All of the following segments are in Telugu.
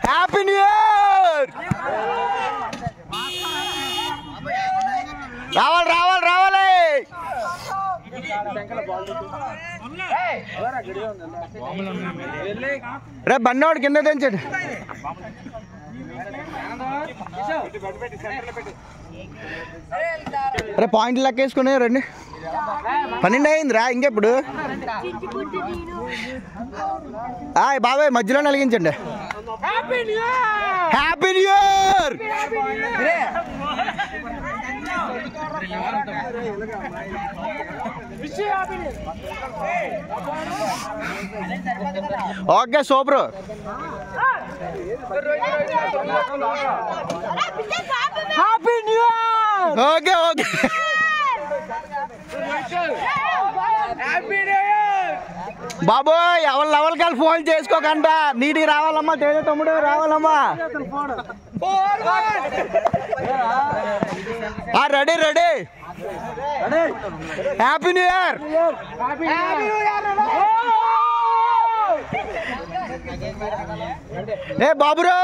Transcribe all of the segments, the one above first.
Happy new year. రావాలి రావాలి రావాలి. రే బండివాడు కింద తెంచండి. రే పాయింట్లు లెక్కేసుకుని రండి. 12 అయిందిరా ఇంకెప్పుడు. బాబాయ్ మధ్యలో నలిగించండి. Happy new year. Okay super. Happy new year. Okay okay. బాబోయ్ ఎవరు లెవెల్కి ఫోన్ చేసుకోకంట. నీటికి రావాలమ్మా. తేజ తమ్ముడు రావాలమ్మా. Ready ready. Happy new year. ఏ బాబురా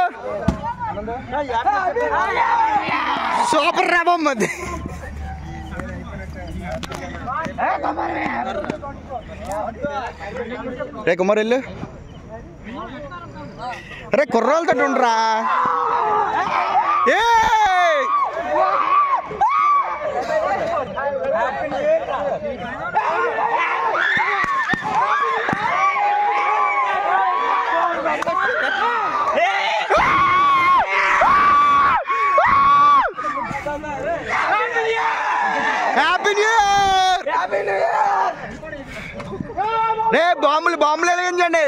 సూపర్ రాబమ్మది. రే కుమార్ వెళ్ళు. రే కుర్రోళ్ళతో ఉండరా. ఏ హ్యాపీ న్యూ ఇయర్. రే బాంబులు బాంబులు వెలిగించండి.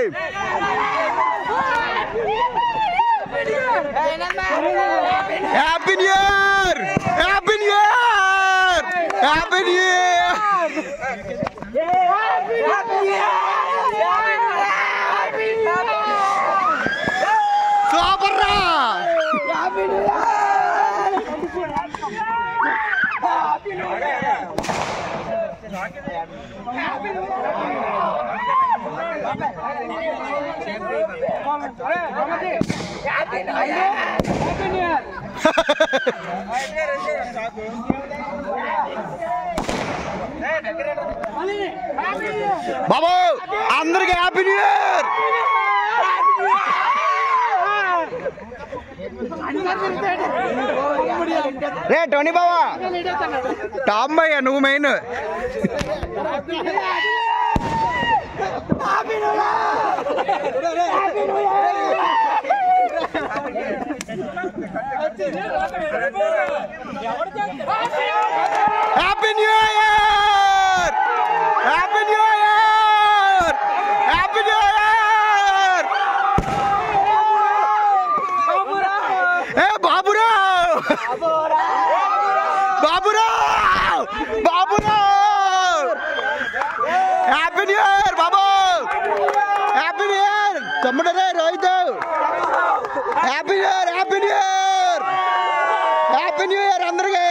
Happy new year. Happy new year. Happy new year. Super రా. బాబు అందరికి హ్యాపీ న్యూ ఇయర్. రే టోనీ బావా టామ్ భయ్యా నువ్వు main. Happy new year. Happy new year. Happy new year. ఏ బాబురా బాబురా బాబురా. హ్యాపీ న్యూ ఇయర్ బాబు. హ్యాపీ న్యూ ఇయర్ తమ్ముడు. రే Rohit happy new year. Happy new year. Happy new year అందరికి.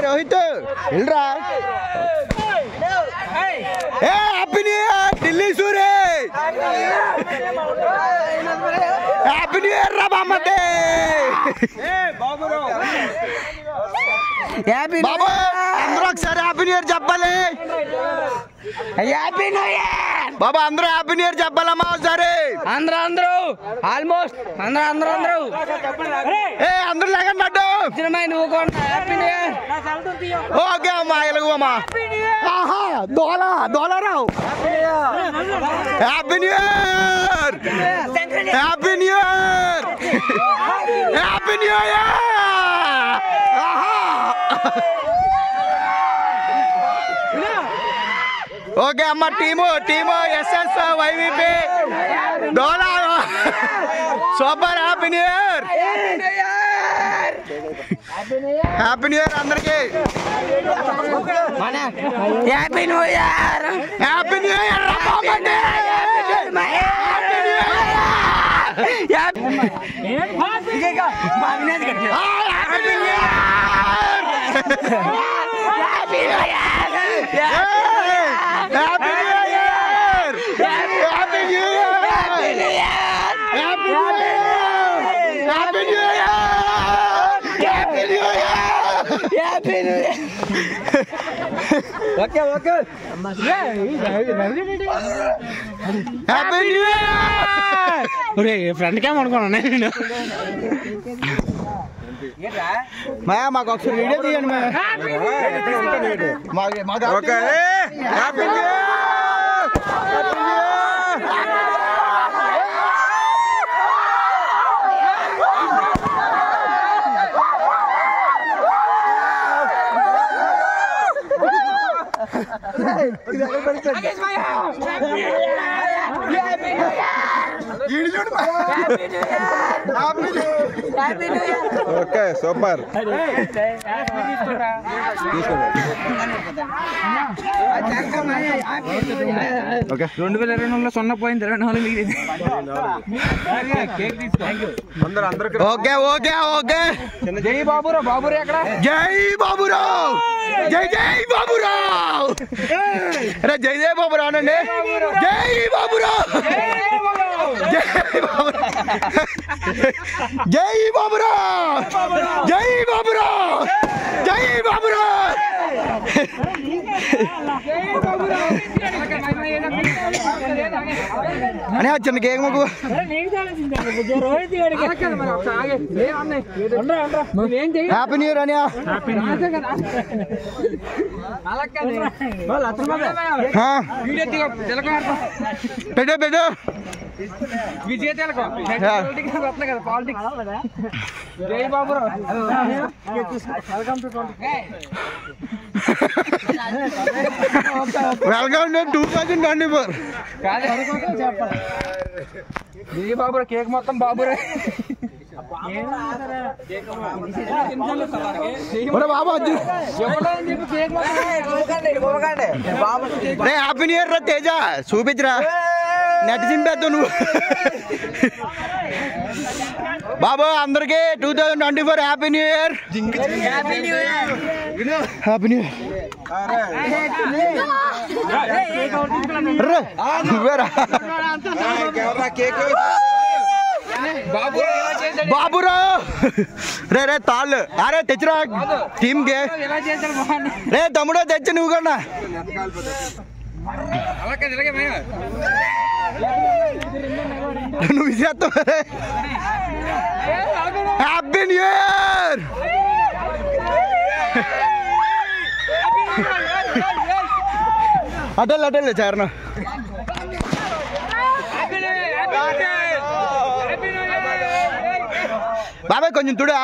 రోహిత్ వెళ్ళరా. హ్యాపీ న్యూ ఇయర్ ఢిల్లీ సూరే. హ్యాపీ న్యూ ఇయర్ రా బామ్మది. బాబు అందరూ ఒకసారి హ్యాపీ న్యూ ఇయర్ చెప్పాలి. హ్యాపీ న్యూ ఇయర్ బాబా. అందరూ హ్యాపీ న్యూ ఇయర్ చెప్పాలమ్మా ఒకసారి. అందరూ ఆల్మోస్ట్ అందరూ ఏ అందరూ లేకండి అడ్డు. Happy new year. ఓకే అమ్మా ఎలాగమ్మా. ఆహా దోలారావు. Happy new year. Happy new year. Happy new year. Okay అమ్మ టీము ఎస్ఎస్ వైవిపి డోలా super. Happy new year. Happy new year అందరికి. Happy new year. Happy new year. Happy new year. Okay okay happy new year friend cam అనుకున్నాను నేను మాకు ఒకసారి వీడియో తీయండి okay happy new year okay super okay 2022లో 0 పోయింది 24 ఓకే ఓకే ఓకే జై బాబురావు బాబురావు ఎక్కడ జై బాబురావు జై జై బాబురావు అరే జై జై బాబురావు అనండి జై బాబురావు జై బాబురావు జై బాబురావు జై బాబురావు అని చిన్న కేక్ మాకు హ్యాపీ న్యూ ఇయర్ అని పెట్టు పెట్టు విజయ తిలకం కదా పాలిటిక్స్ జై బాబురావు వెల్కమ్ టు 2024 జై బాబురావు కేక్ మొత్తం బాబురావు హ్యాపీ న్యూ ఇయర్ రా తేజ చూపించరా నెట్ చింపేద్దు నువ్వు బాబు అందరికి 2024 happy new year happy new year బాబురావు రే రే తాళ్ళు అరే తెచ్చిరా టీమ్ కే రే తమ్ముడో తెచ్చి నువ్వు కూడా నువ్వు విసేస్తావు హ్యాపీ న్యూ ఇయర్ అటల్ అటల్ చారణ బాబాయ్ కొంచెం తుడా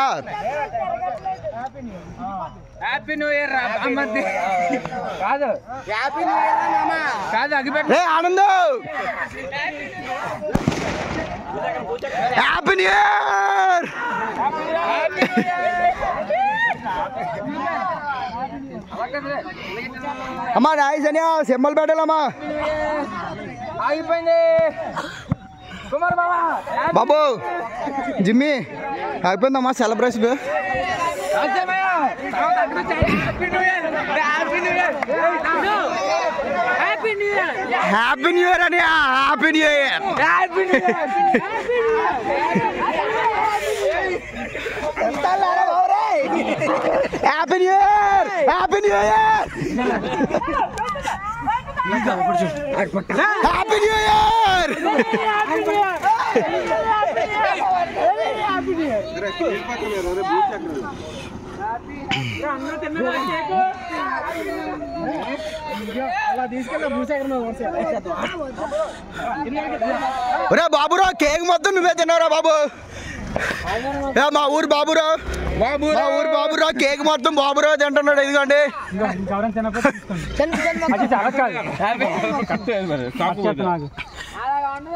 హ్యాపీ న్యూ ఇయర్ కాదు హ్యాపీ న్యూ ఇయర్ కాదు అగిపెట్టు ఆనంద్ హ్యాపీ న్యూ ఇయర్ అమ్మా నాయిస్ అని సింబల్ పెట్టాలమ్మా ఆగిపోయింది కుమార్ బాబు జిమ్మి అయిపోయిందమ్మా సెలబ్రేషన్ హ్యాపీ న్యూ ఇయర్ అని happy new year happy new year happy new year happy new year బాబురావు కేక్ మొత్తం నువ్వే తిన్నావురా బాబు మా ఊరు బాబురావు మా ఊరు బాబురావు కేక్ మొత్తం బాబురావు తింటున్నాడు ఇదిగోండి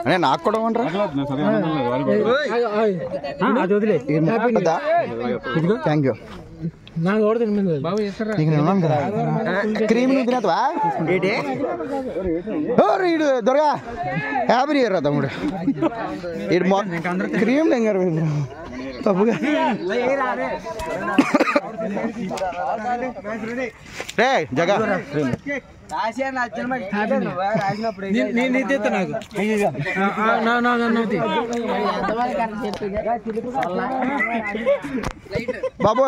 అనే నాకు కూడా థ్యాంక్ యూ క్రీమ్ తినవా దొరగా హ్యాపీ న్యూ ఇయర్ రా తమ్ముడు క్రీమ్ తప్పుగా రే జగా బాబు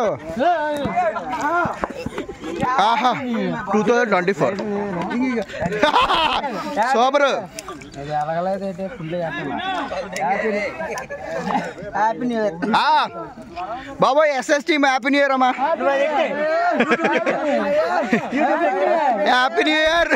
ఆహా 2024 సూపర్ బాబోయ్ SS team happy new year అమ్మా happy new year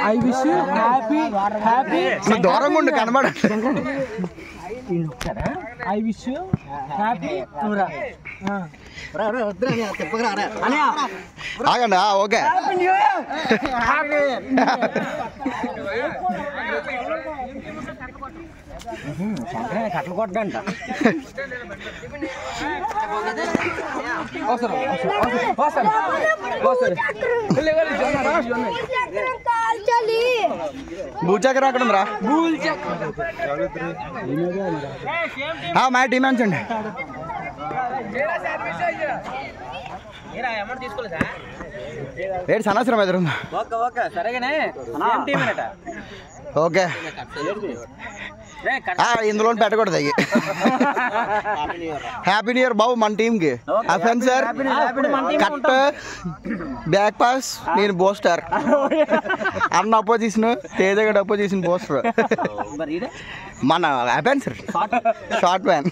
I wish you happy దూరంగా ఉండి కనబడ I wish you happy ఆగండి ఓకే కట్టలు కొట్టంట భూచక్ర అక్కడ రా మా టీమ్ అంచండి ఏడు సనవసరం ఎదురుందా ఓకే ఇందులో పెట్టకూడదు అయ్యి హ్యాపీ న్యూ ఇయర్ బాబు మన టీంకి often sir cut back pass నేను బోస్టర్ అన్న అపోజిషన్ తేజగడ్ అపోజిషన్ బోస్టర్ మన అఫెన్ సార్ షార్ట్ మ్యాన్